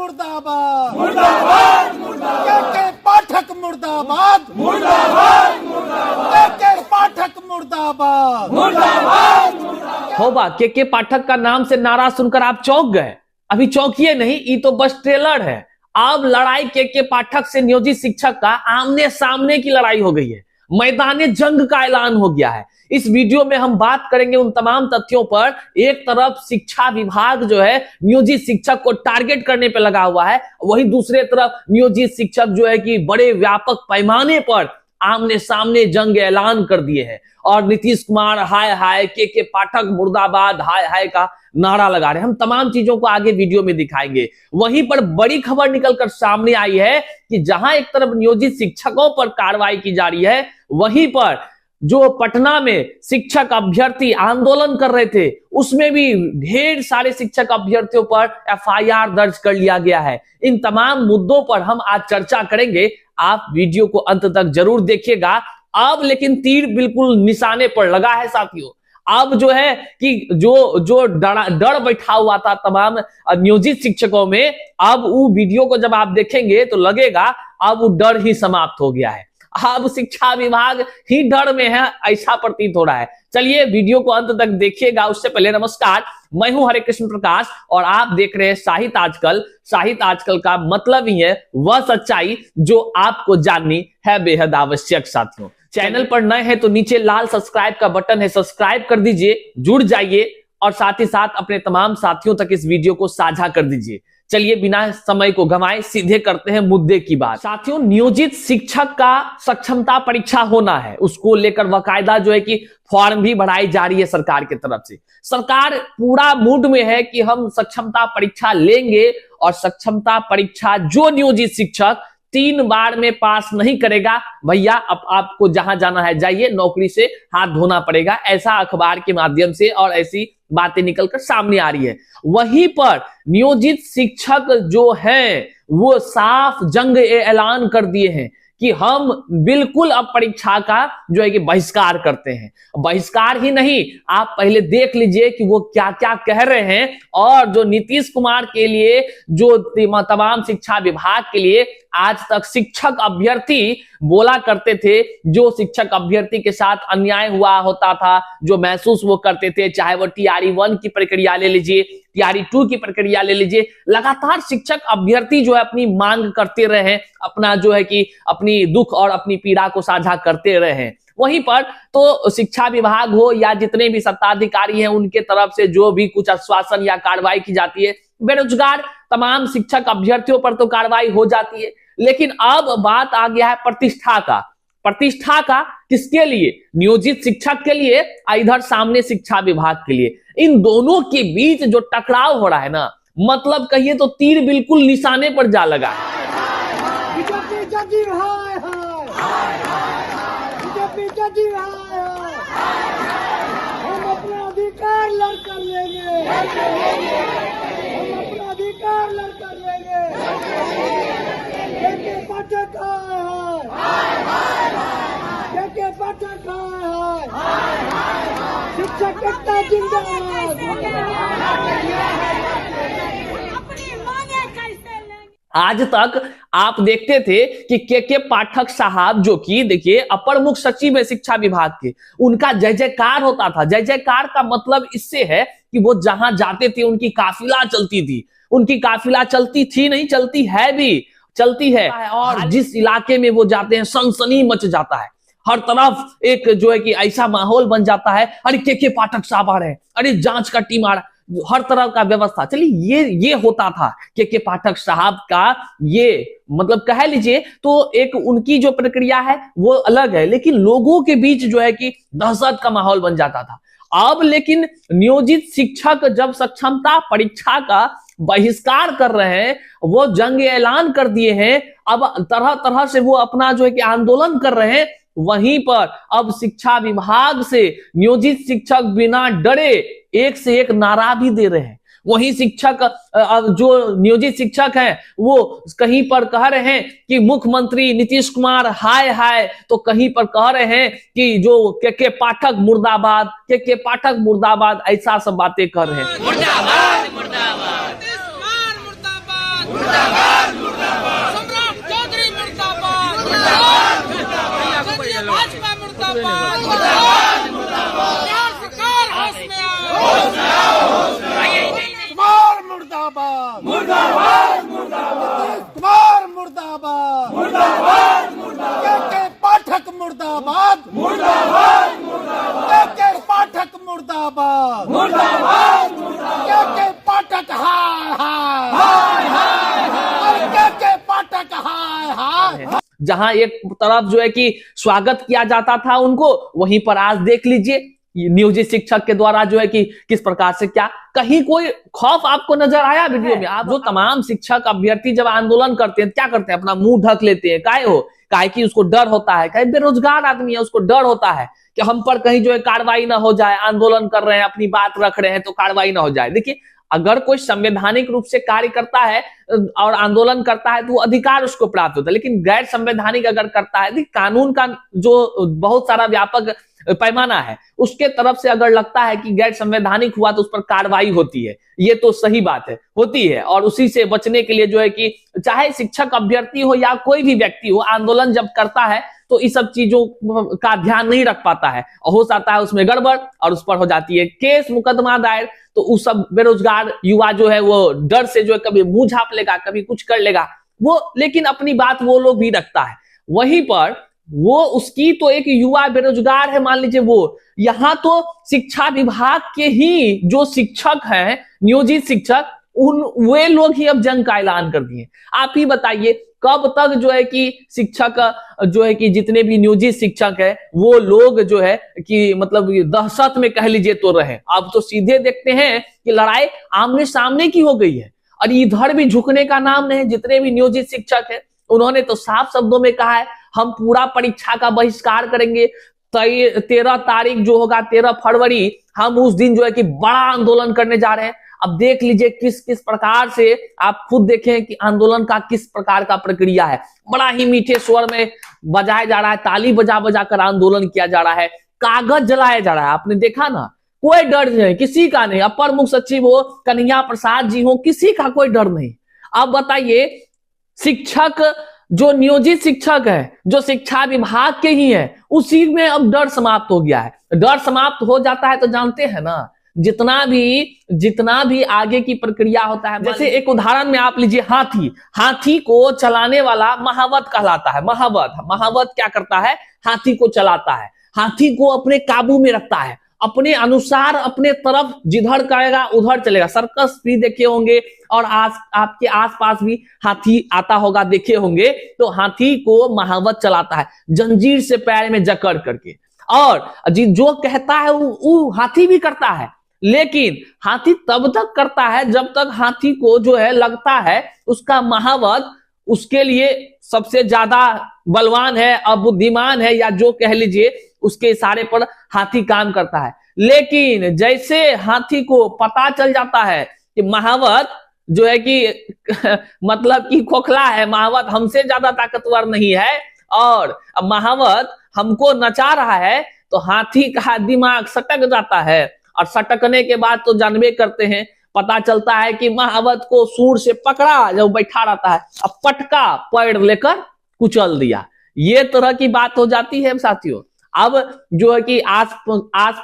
मुर्दाबाद मुर्दाबाद मुर्दाबाद के पाठक मुर्दाबाद मुर्दाबाद मुर्दाबाद के पाठक मुर्दाबाद मुर्दाबाद। होबा के पाठक का नाम से नारा सुनकर आप चौंक गए? अभी चौंकिए नहीं, ये तो बस ट्रेलर है। अब लड़ाई के पाठक से नियोजित शिक्षक का आमने सामने की लड़ाई हो गई है, मैदान जंग का ऐलान हो गया है। इस वीडियो में हम बात करेंगे उन तमाम तथ्यों पर। एक तरफ शिक्षा विभाग जो है नियोजित शिक्षक को टारगेट करने पे लगा हुआ है, वहीं दूसरे तरफ नियोजित शिक्षक जो है कि बड़े व्यापक पैमाने पर आमने सामने जंग ऐलान कर दिए हैं और नीतीश कुमार हाय हाय, के पाठक मुर्दाबाद हाय हाय का नारा लगा रहे हैं। हम तमाम चीजों को आगे वीडियो में दिखाएंगे। वहीं पर बड़ी खबर निकलकर सामने आई है कि जहां एक तरफ नियोजित शिक्षकों पर कार्रवाई की जा रही है, वहीं पर जो पटना में शिक्षक अभ्यर्थी आंदोलन कर रहे थे, उसमें भी ढेर सारे शिक्षक अभ्यर्थियों पर एफआईआर दर्ज कर लिया गया है। इन तमाम मुद्दों पर हम आज चर्चा करेंगे। आप वीडियो को अंत तक जरूर देखिएगा। अब लेकिन तीर बिल्कुल निशाने पर लगा है साथियों। अब जो है कि जो डर बैठा हुआ था तमाम नियोजित शिक्षकों में, अब वो वीडियो को जब आप देखेंगे तो लगेगा अब वो डर ही समाप्त हो गया है। अब शिक्षा विभाग ही डर में है, ऐसा प्रतीत हो रहा है। चलिए वीडियो को अंत तक देखिएगा। उससे पहले नमस्कार, मैं हूं हरे कृष्ण प्रकाश और आप देख रहे हैं साहित्य आजकल। साहित्य आजकल का मतलब ही है वह सच्चाई जो आपको जाननी है बेहद आवश्यक। साथियों, चैनल पर नए हैं तो नीचे लाल सब्सक्राइब का बटन है, सब्सक्राइब कर दीजिए, जुड़ जाइए और साथ ही साथ अपने तमाम साथियों तक इस वीडियो को साझा कर दीजिए। चलिए बिना समय को गंवाए सीधे करते हैं मुद्दे की बात। साथियों, नियोजित शिक्षक का सक्षमता परीक्षा होना है, उसको लेकर बाकायदा जो है कि फॉर्म भी बढ़ाई जा रही है सरकार की तरफ से। सरकार पूरा मूड में है कि हम सक्षमता परीक्षा लेंगे और सक्षमता परीक्षा जो नियोजित शिक्षक 3 बार में पास नहीं करेगा, भैया अब आपको जहां जाना है जाइए, नौकरी से हाथ धोना पड़ेगा। ऐसा अखबार के माध्यम से और ऐसी बातें निकलकर सामने आ रही है। वहीं पर नियोजित शिक्षक जो हैं वो साफ जंग ऐलान कर दिए हैं कि हम बिल्कुल अब परीक्षा का जो है कि बहिष्कार करते हैं। बहिष्कार ही नहीं, आप पहले देख लीजिए कि वो क्या क्या कह रहे हैं। और जो नीतीश कुमार के लिए, जो तमाम शिक्षा विभाग के लिए आज तक शिक्षक अभ्यर्थी बोला करते थे, जो शिक्षक अभ्यर्थी के साथ अन्याय हुआ होता था, जो महसूस वो करते थे, चाहे वो TRE 1 की प्रक्रिया ले लीजिए, TRE 2 की प्रक्रिया ले लीजिए, लगातार शिक्षक अभ्यर्थी जो है अपनी मांग करते रहे, अपना जो है कि अपनी दुख और अपनी पीड़ा को साझा करते रहे। वहीं पर तो शिक्षा विभाग हो या जितने भी सत्ताधिकारी हैं, उनके तरफ से जो भी कुछ आश्वासन या कार्रवाई की जाती है, बेरोजगार तमाम शिक्षक अभ्यर्थियों पर तो कार्रवाई हो जाती है। लेकिन अब बात आ गया है प्रतिष्ठा का। प्रतिष्ठा का किसके लिए? नियोजित शिक्षक के लिए, इधर सामने शिक्षा विभाग के लिए। इन दोनों के बीच जो टकराव हो रहा है ना, मतलब कहिए तो तीर बिल्कुल निशाने पर जा लगा है। हम अपना अधिकार लड़कर लेंगे, हम अपना अधिकार लड़कर लेंगे। के पाठक के पाठक शिक्षक एकता जिंदाबाद। आज तक आप देखते थे कि के पाठक साहब, जो कि देखिए अपर मुख्य सचिव है शिक्षा विभाग के, उनका जय जयकार होता था। जय जयकार का मतलब इससे है कि वो जहां जाते थे उनकी काफिला चलती थी। उनकी काफिला चलती थी नहीं, चलती है भी, चलती है। और जिस इलाके में वो जाते हैं सनसनी मच जाता है। हर तरफ एक जो है कि ऐसा माहौल बन जाता है, अरे के पाठक साहब आ रहे हैं, अरे जांच का टीम आ रहा है, हर तरह का व्यवस्था। चलिए ये होता था के पाठक साहब का, ये मतलब कह लीजिए तो एक उनकी जो प्रक्रिया है वो अलग है, लेकिन लोगों के बीच जो है कि दहशत का माहौल बन जाता था। अब लेकिन नियोजित शिक्षक जब सक्षमता परीक्षा का बहिष्कार कर रहे हैं, वो जंग ऐलान कर दिए हैं, अब तरह तरह से वो अपना जो है कि आंदोलन कर रहे हैं। वहीं पर अब शिक्षा विभाग से नियोजित शिक्षक बिना डरे एक से एक नारा भी दे रहे हैं। वही शिक्षक जो नियोजित शिक्षक हैं वो कहीं पर कह रहे हैं कि मुख्यमंत्री नीतीश कुमार हाय हाय, तो कहीं पर कह रहे हैं कि जो के पाठक मुर्दाबाद, के पाठक मुर्दाबाद, ऐसा सब बातें कर रहे हैं। मुर्दाबाद, मुर्दाबाद, मुर्दाबाद, मुर्दाबाद मुर्दाबाद कुमार मुर्दाबाद मुर्दाबाद मुर्दाबाद के पाठक मुर्दाबाद मुर्दाबाद मुर्दाबाद के पाठक मुर्दाबाद मुर्दाबाद मुर्दाबाद के पाठक हाय हाय हाय हाय के पाठक हाय हाय। जहां एक तरफ जो है कि स्वागत किया जाता था उनको, वहीं पर आज देख लीजिए नियोजित शिक्षक के द्वारा जो है कि किस प्रकार से क्या, कहीं कोई खौफ आपको नजर आया वीडियो में? आप जो तमाम शिक्षक अभ्यर्थी जब आंदोलन करते हैं क्या करते हैं? अपना मुंह ढक लेते हैं। काहे कि उसको डर होता है, कहीं बेरोजगार आदमी है उसको डर होता है कि हम पर कहीं जो है कार्रवाई ना हो जाए, आंदोलन कर रहे हैं, अपनी बात रख रहे हैं तो कार्रवाई ना हो जाए। देखिए, अगर कोई संवैधानिक रूप से कार्य करता है और आंदोलन करता है तो वो अधिकार उसको प्राप्त होता है, लेकिन गैर संवैधानिक अगर करता है, कानून का जो बहुत सारा व्यापक पैमाना है उसके तरफ से अगर लगता है कि गैर संवैधानिक हुआ तो उस पर कार्रवाई होती है। ये तो सही बात है, होती है। और उसी से बचने के लिए जो है कि चाहे शिक्षक अभ्यर्थी हो या कोई भी व्यक्ति हो, आंदोलन जब करता है तो इस सब चीजों का ध्यान नहीं रख पाता है और हो जाता है उसमें गड़बड़ और उस पर हो जाती है केस मुकदमा दायर। तो उस सब बेरोजगार युवा जो है वो डर से जो है कभी मुंह झाप लेगा, कभी कुछ कर लेगा वो, लेकिन अपनी बात वो लोग भी रखता है। वहीं पर वो उसकी तो एक युवा बेरोजगार है मान लीजिए, वो यहाँ तो शिक्षा विभाग के ही जो शिक्षक हैं, नियोजित शिक्षक, वे लोग ही अब जंग का ऐलान कर दिए। आप ही बताइए कब तक जो है कि शिक्षक जो है कि जितने भी नियोजित शिक्षक है वो लोग जो है कि मतलब दहशत में कह लीजिए तो रहे। अब तो सीधे देखते हैं कि लड़ाई आमने सामने की हो गई है और इधर भी झुकने का नाम नहीं। जितने भी नियोजित शिक्षक है उन्होंने तो साफ शब्दों में कहा है हम पूरा परीक्षा का बहिष्कार करेंगे। 13 तारीख जो होगा 13 फरवरी, हम उस दिन जो है कि बड़ा आंदोलन करने जा रहे हैं। अब देख लीजिए किस किस प्रकार से, आप खुद देखें कि आंदोलन का किस प्रकार का प्रक्रिया है। बड़ा ही मीठे स्वर में बजाया जा रहा है, ताली बजा बजा कर आंदोलन किया जा रहा है, कागज जलाया जा रहा है। आपने देखा ना, कोई डर नहीं, किसी का नहीं। अपर मुख्य सचिव हो, कन्हैया प्रसाद जी हो, किसी का कोई डर नहीं। अब बताइए शिक्षक जो नियोजित शिक्षक है, जो शिक्षा विभाग के ही है, उसी में अब डर समाप्त हो गया है। डर समाप्त हो जाता है तो जानते हैं ना, जितना भी आगे की प्रक्रिया होता है। जैसे एक उदाहरण में आप लीजिए, हाथी को चलाने वाला महावत कहलाता है। महावत क्या करता है? हाथी को चलाता है, हाथी को अपने काबू में रखता है, अपने अनुसार अपने तरफ जिधर करेगा उधर चलेगा। सर्कस भी देखे होंगे और आपके आसपास भी हाथी आता होगा, देखे होंगे। तो हाथी को महावत चलाता है, जंजीर से पैर में जकड़ करके, और जो कहता है वो हाथी भी करता है। लेकिन हाथी तब तक करता है जब तक हाथी को जो है लगता है उसका महावत उसके लिए सबसे ज्यादा बलवान है और बुद्धिमान है, या जो कह लीजिए उसके इशारे पर हाथी काम करता है। लेकिन जैसे हाथी को पता चल जाता है कि महावत जो है कि मतलब कि खोखला है, महावत हमसे ज्यादा ताकतवर नहीं है और महावत हमको नचा रहा है, तो हाथी का दिमाग सटक जाता है। और सटकने के बाद तो जानबे करते हैं, पता चलता है कि महावत को सूर से पकड़ा जब बैठा रहता है, अब पटका पैर लेकर कुचल दिया। ये तरह की बात हो जाती है साथियों। अब जो है कि आस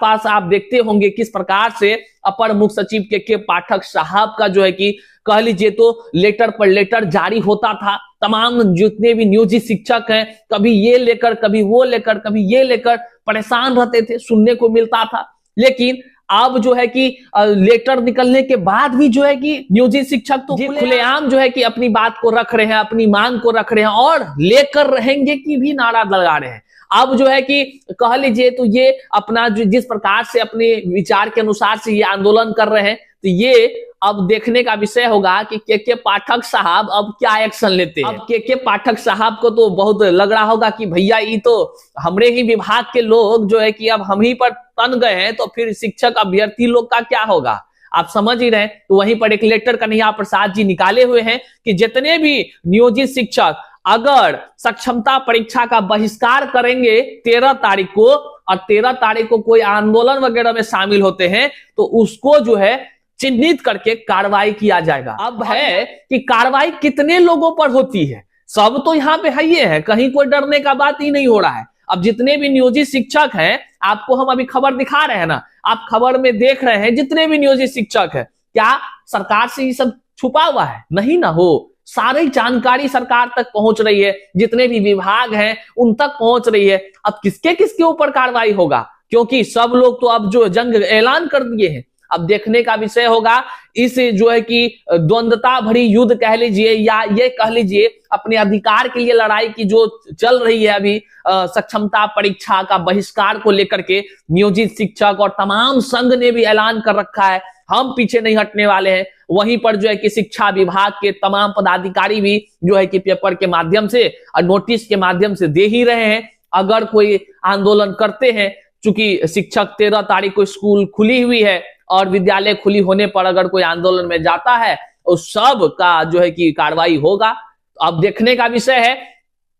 पास आप देखते होंगे किस प्रकार से अपर मुख्य सचिव के पाठक साहब का जो है कि कह लीजिए तो लेटर पर लेटर जारी होता था। तमाम जितने भी नियोजित शिक्षक हैं, कभी ये लेकर कभी वो लेकर कभी ये लेकर परेशान रहते थे, सुनने को मिलता था। लेकिन अब जो है कि लेटर निकलने के बाद भी जो है कि नियोजित शिक्षक तो खुलेआम जो है कि अपनी बात को रख रहे हैं, अपनी मांग को रख रहे हैं और लेकर रहेंगे की भी नारा लगा रहे हैं। अब जो है कि कह लीजिए तो ये अपना जिस प्रकार से अपने विचार के अनुसार से ये आंदोलन कर रहे हैं, तो ये अब देखने का विषय होगा कि के पाठक साहब अब क्या एक्शन लेते हैं। अब के पाठक साहब को तो बहुत लग रहा होगा कि भैया ये तो हमरे ही विभाग के लोग जो है कि अब हम ही पर तन गए हैं, तो फिर शिक्षक अभ्यर्थी लोग का क्या होगा, आप समझ ही रहे। तो वहीं पर एक लेटर कन्हैया प्रसाद जी निकाले हुए हैं कि जितने भी नियोजित शिक्षक अगर सक्षमता परीक्षा का बहिष्कार करेंगे 13 तारीख को, और 13 तारीख को कोई आंदोलन वगैरह में शामिल होते हैं तो उसको जो है चिन्हित करके कार्रवाई किया जाएगा। अब है कि कार्रवाई कितने लोगों पर होती है, सब तो यहाँ पे है ही है, कहीं कोई डरने का बात ही नहीं हो रहा है। अब जितने भी नियोजित शिक्षक हैं, आपको हम अभी खबर दिखा रहे हैं ना, आप खबर में देख रहे हैं जितने भी नियोजित शिक्षक हैं, क्या सरकार से ये सब छुपा हुआ है? नहीं ना हो, सारी जानकारी सरकार तक पहुंच रही है, जितने भी विभाग हैं उन तक पहुंच रही है। अब किसके किसके ऊपर कार्रवाई होगा, क्योंकि सब लोग तो अब जो जंग ऐलान कर दिए हैं। अब देखने का विषय होगा इस जो है कि द्वंद्वता भरी युद्ध कह लीजिए या ये कह लीजिए अपने अधिकार के लिए लड़ाई की जो चल रही है अभी, सक्षमता परीक्षा का बहिष्कार को लेकर के नियोजित शिक्षक और तमाम संघ ने भी ऐलान कर रखा है, हम पीछे नहीं हटने वाले हैं। वहीं पर जो है कि शिक्षा विभाग के तमाम पदाधिकारी भी जो है कि पेपर के माध्यम से और नोटिस के माध्यम से दे ही रहे हैं, अगर कोई आंदोलन करते हैं, चूंकि शिक्षक 13 तारीख को स्कूल खुली हुई है और विद्यालय खुली होने पर अगर कोई आंदोलन में जाता है उस सब का जो है कि कार्रवाई होगा। अब देखने का विषय है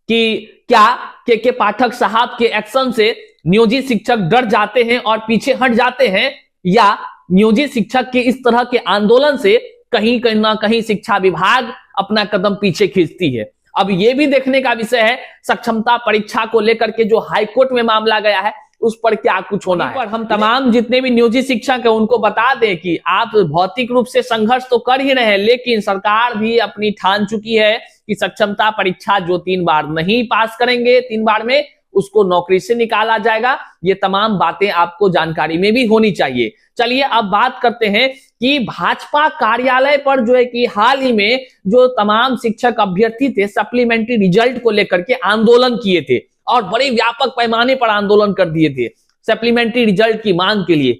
कि क्या के पाठक साहब के एक्शन से नियोजित शिक्षक डर जाते हैं और पीछे हट जाते हैं, या नियोजित शिक्षक के इस तरह के आंदोलन से कहीं ना कहीं शिक्षा विभाग अपना कदम पीछे खींचती है। अब यह भी देखने का विषय है सक्षमता परीक्षा को लेकर के जो हाईकोर्ट में मामला गया है उस पर क्या कुछ होना है। पर हम तमाम जितने भी नियोजित शिक्षक है उनको बता दें कि आप भौतिक रूप से संघर्ष तो कर ही रहे हैं, लेकिन सरकार भी अपनी ठान चुकी है कि सक्षमता परीक्षा जो 3 बार नहीं पास करेंगे 3 बार में उसको नौकरी से निकाला जाएगा। ये तमाम बातें आपको जानकारी में भी होनी चाहिए। चलिए अब बात करते हैं कि भाजपा कार्यालय पर जो है कि हाल ही में जो तमाम शिक्षक अभ्यर्थी थे सप्लीमेंट्री रिजल्ट को लेकर के आंदोलन किए थे और बड़े व्यापक पैमाने पर आंदोलन कर दिए थे सप्लीमेंट्री रिजल्ट की मांग के लिए,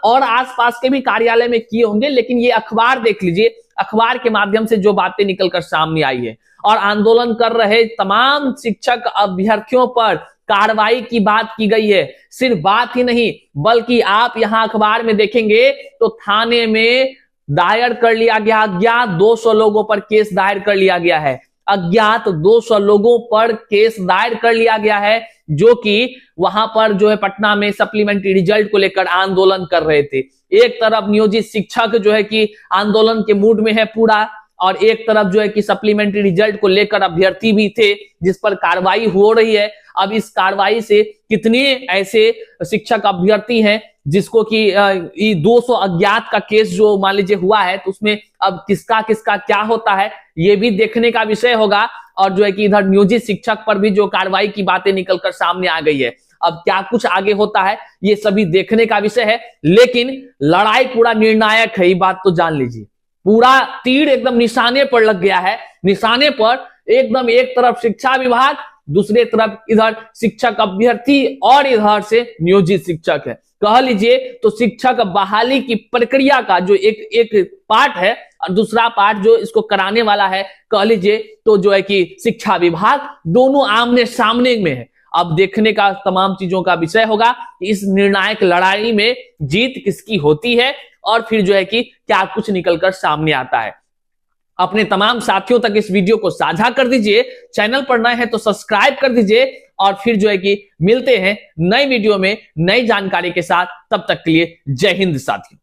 और आसपास के भी कार्यालय में किए होंगे। लेकिन ये अखबार देख लीजिए, अखबार के माध्यम से जो बातें निकलकर सामने आई है और आंदोलन कर रहे तमाम शिक्षक अभ्यर्थियों पर कार्रवाई की बात की गई है। सिर्फ बात ही नहीं बल्कि आप यहां अखबार में देखेंगे तो थाने में दायर कर लिया गया, अज्ञात 200 लोगों पर केस दायर कर लिया गया है। अज्ञात 200 लोगों पर केस दायर कर लिया गया है जो कि वहां पर जो है पटना में सप्लीमेंट्री रिजल्ट को लेकर आंदोलन कर रहे थे। एक तरफ नियोजित शिक्षक जो है कि आंदोलन के मूड में है पूरा, और एक तरफ जो है कि सप्लीमेंट्री रिजल्ट को लेकर अभ्यर्थी भी थे जिस पर कार्रवाई हो रही है। अब इस कार्रवाई से कितने ऐसे शिक्षक अभ्यर्थी हैं जिसको कि 200 अज्ञात का केस जो मान लीजिए हुआ है, तो उसमें अब किसका किसका क्या होता है ये भी देखने का विषय होगा। और जो है कि इधर नियोजित शिक्षक पर भी जो कार्रवाई की बातें निकलकर सामने आ गई है, अब क्या कुछ आगे होता है ये सभी देखने का विषय है। लेकिन लड़ाई पूरा निर्णायक है, ये बात तो जान लीजिए। पूरा तीर एकदम निशाने पर लग गया है, निशाने पर एकदम, एक तरफ शिक्षा विभाग, दूसरे तरफ इधर शिक्षक अभ्यर्थी और इधर से नियोजित शिक्षक है। कह लीजिए तो शिक्षक बहाली की प्रक्रिया का जो एक पार्ट है और दूसरा पार्ट जो इसको कराने वाला है, कह लीजिए तो जो है कि शिक्षा विभाग, दोनों आमने सामने में है। अब देखने का तमाम चीजों का विषय होगा कि इस निर्णायक लड़ाई में जीत किसकी होती है और फिर जो है कि क्या कुछ निकलकर सामने आता है। अपने तमाम साथियों तक इस वीडियो को साझा कर दीजिए, चैनल पर नए हैं तो सब्सक्राइब कर दीजिए, और फिर जो है कि मिलते हैं नई वीडियो में नई जानकारी के साथ। तब तक के लिए जय हिंद साथियों।